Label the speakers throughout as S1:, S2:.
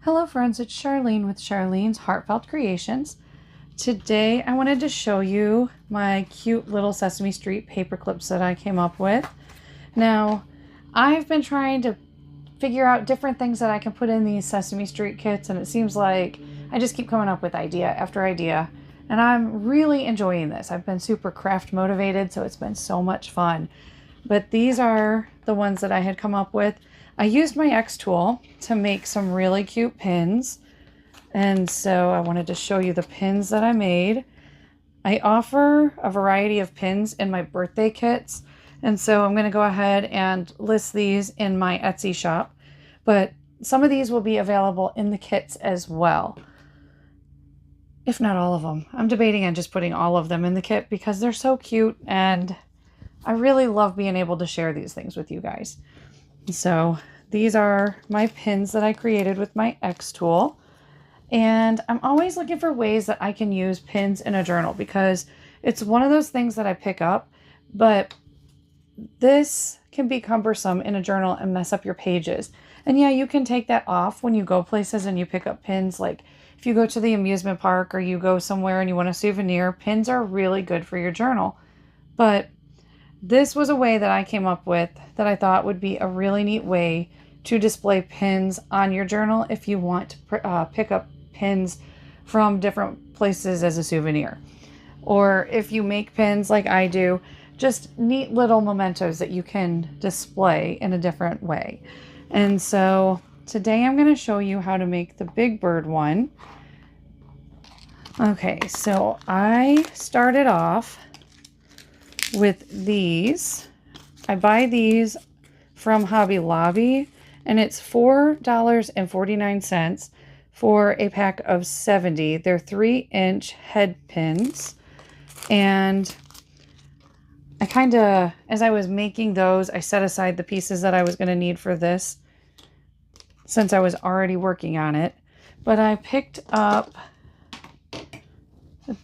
S1: Hello friends, it's Charlene with Charlene's Heartfelt Creations. Today I wanted to show you my cute little Sesame Street paper clips that I came up with. Now, I've been trying to figure out different things that I can put in these Sesame Street kits, and it seems like I just keep coming up with idea after idea, and I'm really enjoying this. I've been super craft motivated, so it's been so much fun. But these are the ones that I had come up with. I used my X tool to make some really cute pins. And so I wanted to show you the pins that I made. I offer a variety of pins in my birthday kits. And so I'm going to go ahead and list these in my Etsy shop. But some of these will be available in the kits as well. If not all of them. I'm debating on just putting all of them in the kit because they're so cute and I really love being able to share these things with you guys. So these are my pins that I created with my X tool. And I'm always looking for ways that I can use pins in a journal because it's one of those things that I pick up, but this can be cumbersome in a journal and mess up your pages. And yeah, you can take that off when you go places and you pick up pins. Like if you go to the amusement park or you go somewhere and you want a souvenir, pins are really good for your journal. But this was a way that I came up with that I thought would be a really neat way to display pins on your journal if you want to pick up pins from different places as a souvenir. Or if you make pins like I do, just neat little mementos that you can display in a different way. And so today I'm going to show you how to make the Big Bird one. Okay, so I started off with these. I buy these from Hobby Lobby and it's $4.49 for a pack of 70. They're 3-inch head pins. And I as I was making those, I set aside the pieces that I was going to need for this since I was already working on it. But I picked up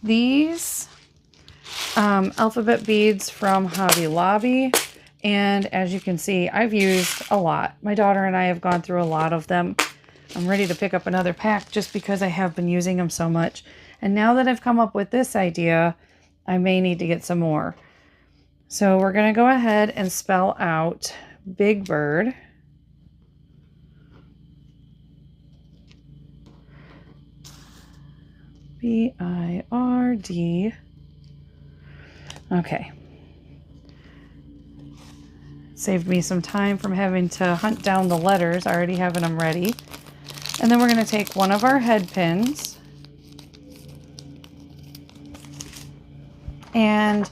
S1: these alphabet beads from Hobby Lobby, and as you can see, I've used a lot. My daughter and I have gone through a lot of them. I'm ready to pick up another pack just because I have been using them so much. And now that I've come up with this idea, I may need to get some more. So we're going to go ahead and spell out Big Bird. B-I-R-D. Okay. Saved me some time from having to hunt down the letters, already having them ready. And then we're going to take one of our head pins and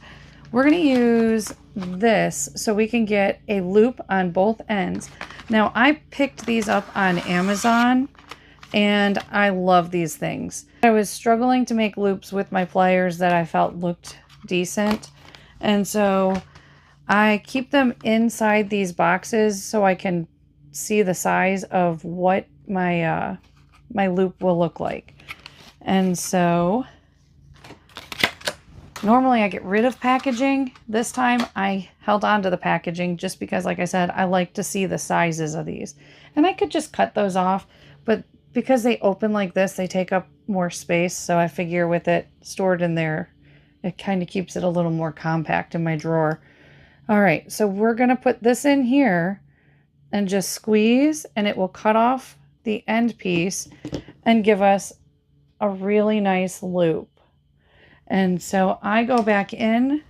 S1: we're going to use this so we can get a loop on both ends. Now I picked these up on Amazon and I love these things. I was struggling to make loops with my pliers that I felt looked decent, and so I keep them inside these boxes so I can see the size of what my my loop will look like. And so normally I get rid of packaging. This time I held on to the packaging just because, like I said, I like to see the sizes of these. And I could just cut those off, but because they open like this, they take up more space. So I figure with it stored in there, it kind of keeps it a little more compact in my drawer. All right, so we're going to put this in here and just squeeze, and it will cut off the end piece and give us a really nice loop. And so I go back in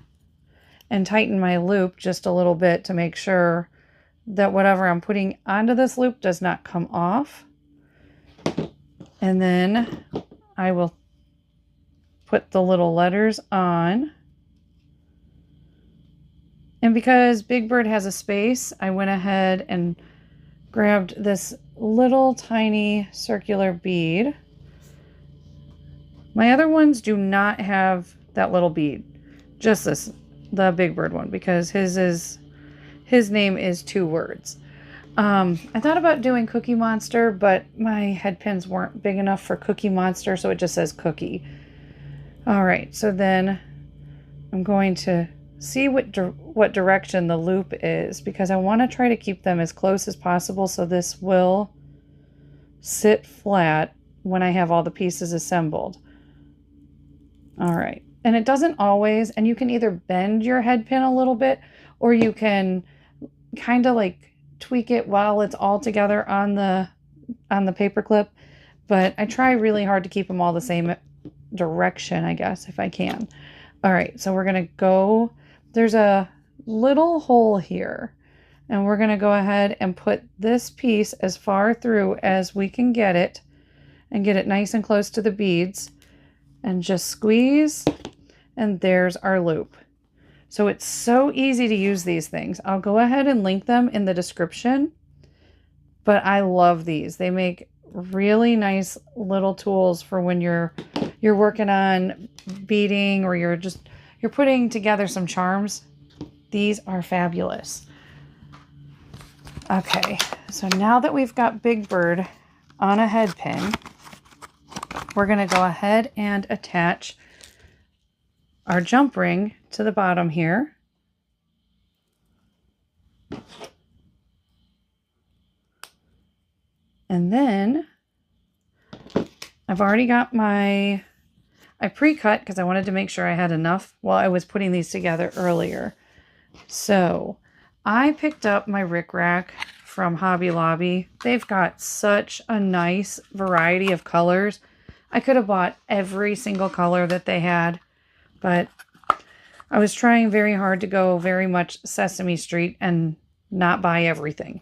S1: and tighten my loop just a little bit to make sure that whatever I'm putting onto this loop does not come off. And then I will put the little letters on. And because Big Bird has a space, I went ahead and grabbed this little tiny circular bead. My other ones do not have that little bead, just this, the Big Bird one, because his name is 2 words. I thought about doing Cookie Monster, but my head pins weren't big enough for Cookie Monster, so it just says Cookie. All right, so then I'm going to see what direction the loop is because I want to try to keep them as close as possible so this will sit flat when I have all the pieces assembled. All right. And it doesn't always, and you can either bend your head pin a little bit, or you can kind of like tweak it while it's all together on the paper clip. But I try really hard to keep them all the same direction, I guess, if I can. All right, so we're gonna go, there's a little hole here, and we're gonna go ahead and put this piece as far through as we can get it and get it nice and close to the beads, and just squeeze, and there's our loop. So it's so easy to use these things. I'll go ahead and link them in the description, but I love these. They make really nice little tools for when you're working on beading, or you're putting together some charms. These are fabulous. Okay, so now that we've got Big Bird on a head pin, we're going to go ahead and attach our jump ring to the bottom here. And then I've already got I pre-cut because I wanted to make sure I had enough while I was putting these together earlier. So I picked up my rickrack from Hobby Lobby. They've got such a nice variety of colors. I could have bought every single color that they had, but I was trying very hard to go very much Sesame Street and not buy everything.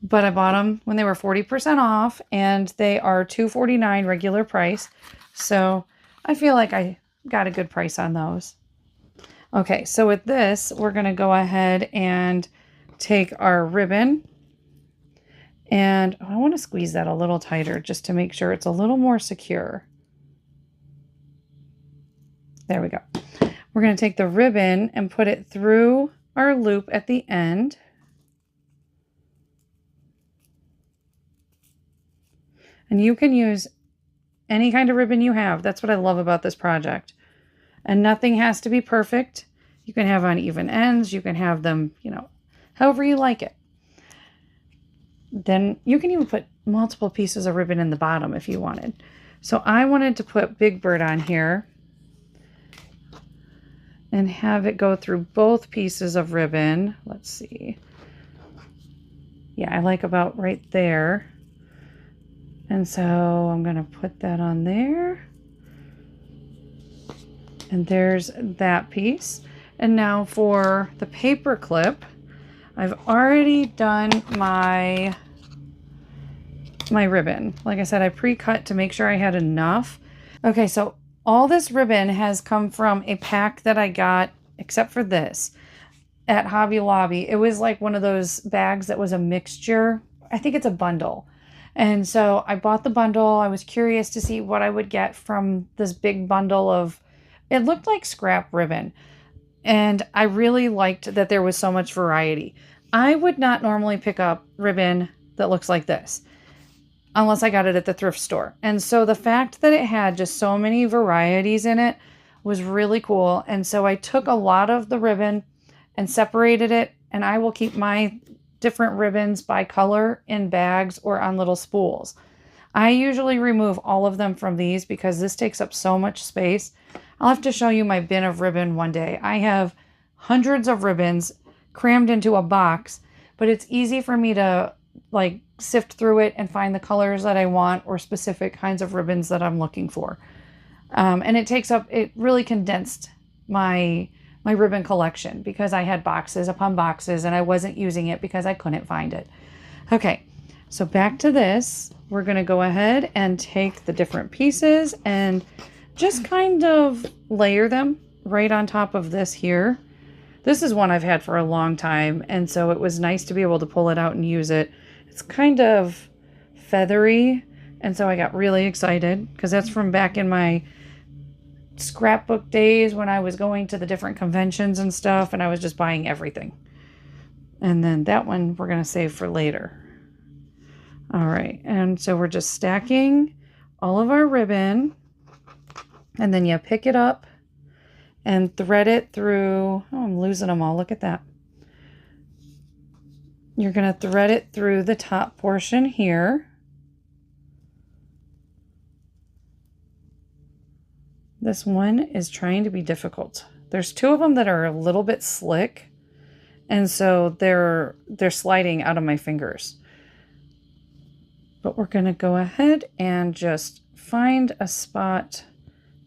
S1: But I bought them when they were 40% off, and they are $2.49 regular price. So I feel like I got a good price on those. Okay, so with this, we're going to go ahead and take our ribbon, and I want to squeeze that a little tighter just to make sure it's a little more secure. There we go. We're going to take the ribbon and put it through our loop at the end. And you can use any kind of ribbon you have. That's what I love about this project. And nothing has to be perfect. You can have uneven ends. You can have them, however you like it. Then you can even put multiple pieces of ribbon in the bottom if you wanted. So I wanted to put Big Bird on here and have it go through both pieces of ribbon. Let's see. Yeah, I like about right there. And so I'm going to put that on there. And there's that piece. And now for the paper clip, I've already done my ribbon. Like I said, I pre-cut to make sure I had enough. Okay, so all this ribbon has come from a pack that I got, except for this, at Hobby Lobby. It was like one of those bags that was a mixture. I think it's a bundle. And so I bought the bundle. I was curious to see what I would get from this big bundle of, it looked like scrap ribbon. And I really liked that there was so much variety. I would not normally pick up ribbon that looks like this unless I got it at the thrift store. And so the fact that it had just so many varieties in it was really cool. And so I took a lot of the ribbon and separated it, and I will keep my different ribbons by color in bags or on little spools. I usually remove all of them from these because this takes up so much space. I'll have to show you my bin of ribbon one day. I have hundreds of ribbons crammed into a box, but it's easy for me to like sift through it and find the colors that I want or specific kinds of ribbons that I'm looking for. And it really condensed my ribbon collection because I had boxes upon boxes and I wasn't using it because I couldn't find it. Okay, so back to this. We're going to go ahead and take the different pieces and just kind of layer them right on top of this here. This is one I've had for a long time, and so it was nice to be able to pull it out and use it. It's kind of feathery, and so I got really excited because that's from back in my scrapbook days when I was going to the different conventions and stuff, and I was just buying everything. And then that one we're going to save for later. All right, and so we're just stacking all of our ribbon, and then you pick it up and thread it through. Oh, I'm losing them all. Look at that. You're going to thread it through the top portion here. This one is trying to be difficult. There's two of them that are a little bit slick, and so they're sliding out of my fingers. But we're going to go ahead and just find a spot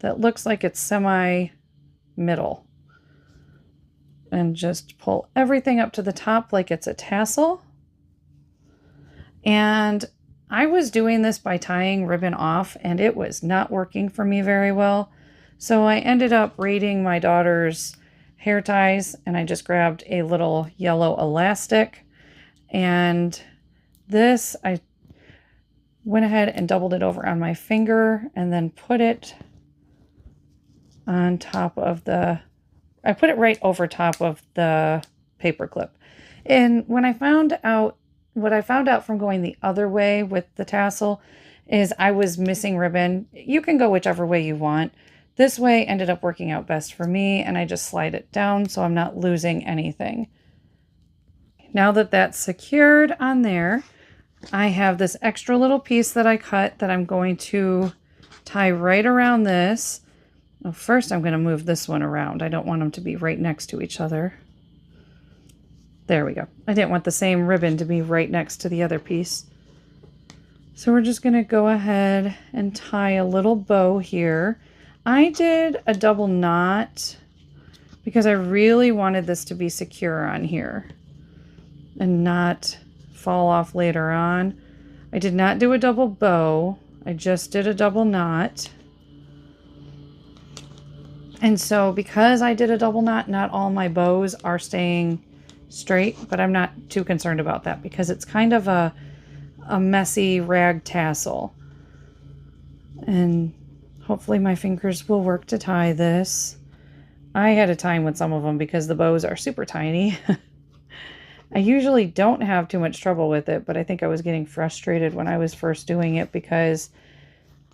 S1: that looks like it's semi-middle. And just pull everything up to the top like it's a tassel. And I was doing this by tying ribbon off, and it was not working for me very well. So I ended up braiding my daughter's hair ties, and I just grabbed a little yellow elastic. And this, I went ahead and doubled it over on my finger and then put it on top of I put it right over top of the paper clip. And what I found out from going the other way with the tassel is I was missing ribbon. You can go whichever way you want. This way ended up working out best for me, and I just slide it down so I'm not losing anything. Now that that's secured on there, I have this extra little piece that I cut that I'm going to tie right around this. Well, first I'm going to move this one around. I don't want them to be right next to each other. There we go. I didn't want the same ribbon to be right next to the other piece. So we're just going to go ahead and tie a little bow here. I did a double knot because I really wanted this to be secure on here and not fall off later on. I did not do a double bow. I just did a double knot. And so because I did a double knot, not all my bows are staying straight, but I'm not too concerned about that because it's kind of a messy rag tassel. And hopefully my fingers will work to tie this. I had a time with some of them because the bows are super tiny. I usually don't have too much trouble with it, but I think I was getting frustrated when I was first doing it because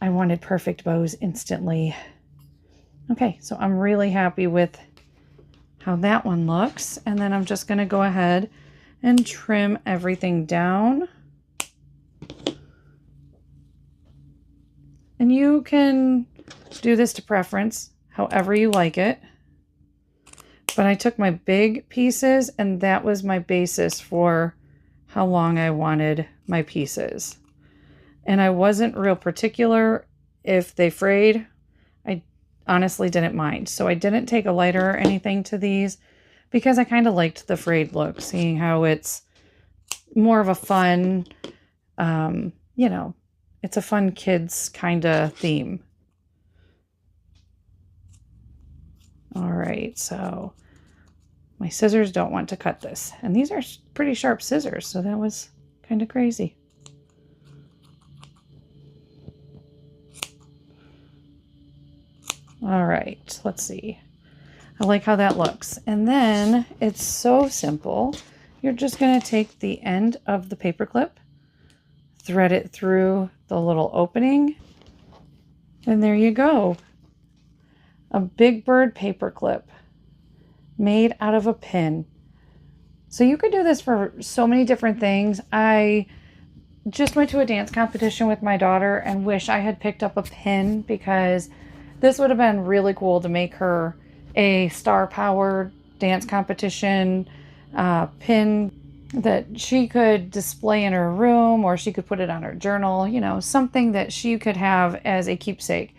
S1: I wanted perfect bows instantly. Okay, so I'm really happy with how that one looks. And then I'm just going to go ahead and trim everything down. And you can do this to preference, however you like it. But I took my big pieces, and that was my basis for how long I wanted my pieces. And I wasn't real particular if they frayed. I honestly didn't mind. So I didn't take a lighter or anything to these because I kind of liked the frayed look, seeing how it's more of a fun, you know, it's a fun kids kind of theme. All right, so my scissors don't want to cut this. And these are pretty sharp scissors, so that was kind of crazy. All right, let's see. I like how that looks. And then it's so simple. You're just going to take the end of the paper clip, thread it through the little opening, and there you go. A Big Bird paper clip made out of a pin. So you could do this for so many different things. I just went to a dance competition with my daughter and wish I had picked up a pin because this would have been really cool to make her a star-powered dance competition pin that she could display in her room, or she could put it on her journal, you know, something that she could have as a keepsake.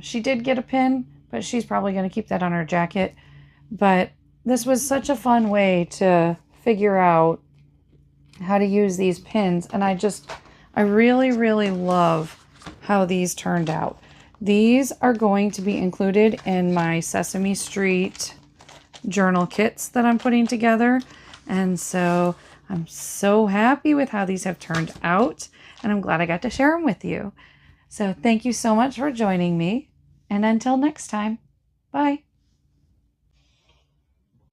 S1: She did get a pin, but she's probably going to keep that on her jacket. But this was such a fun way to figure out how to use these pins. And I really, really love how these turned out. These are going to be included in my Sesame Street journal kits that I'm putting together. And so I'm so happy with how these have turned out, and I'm glad I got to share them with you. So thank you so much for joining me, and until next time, bye.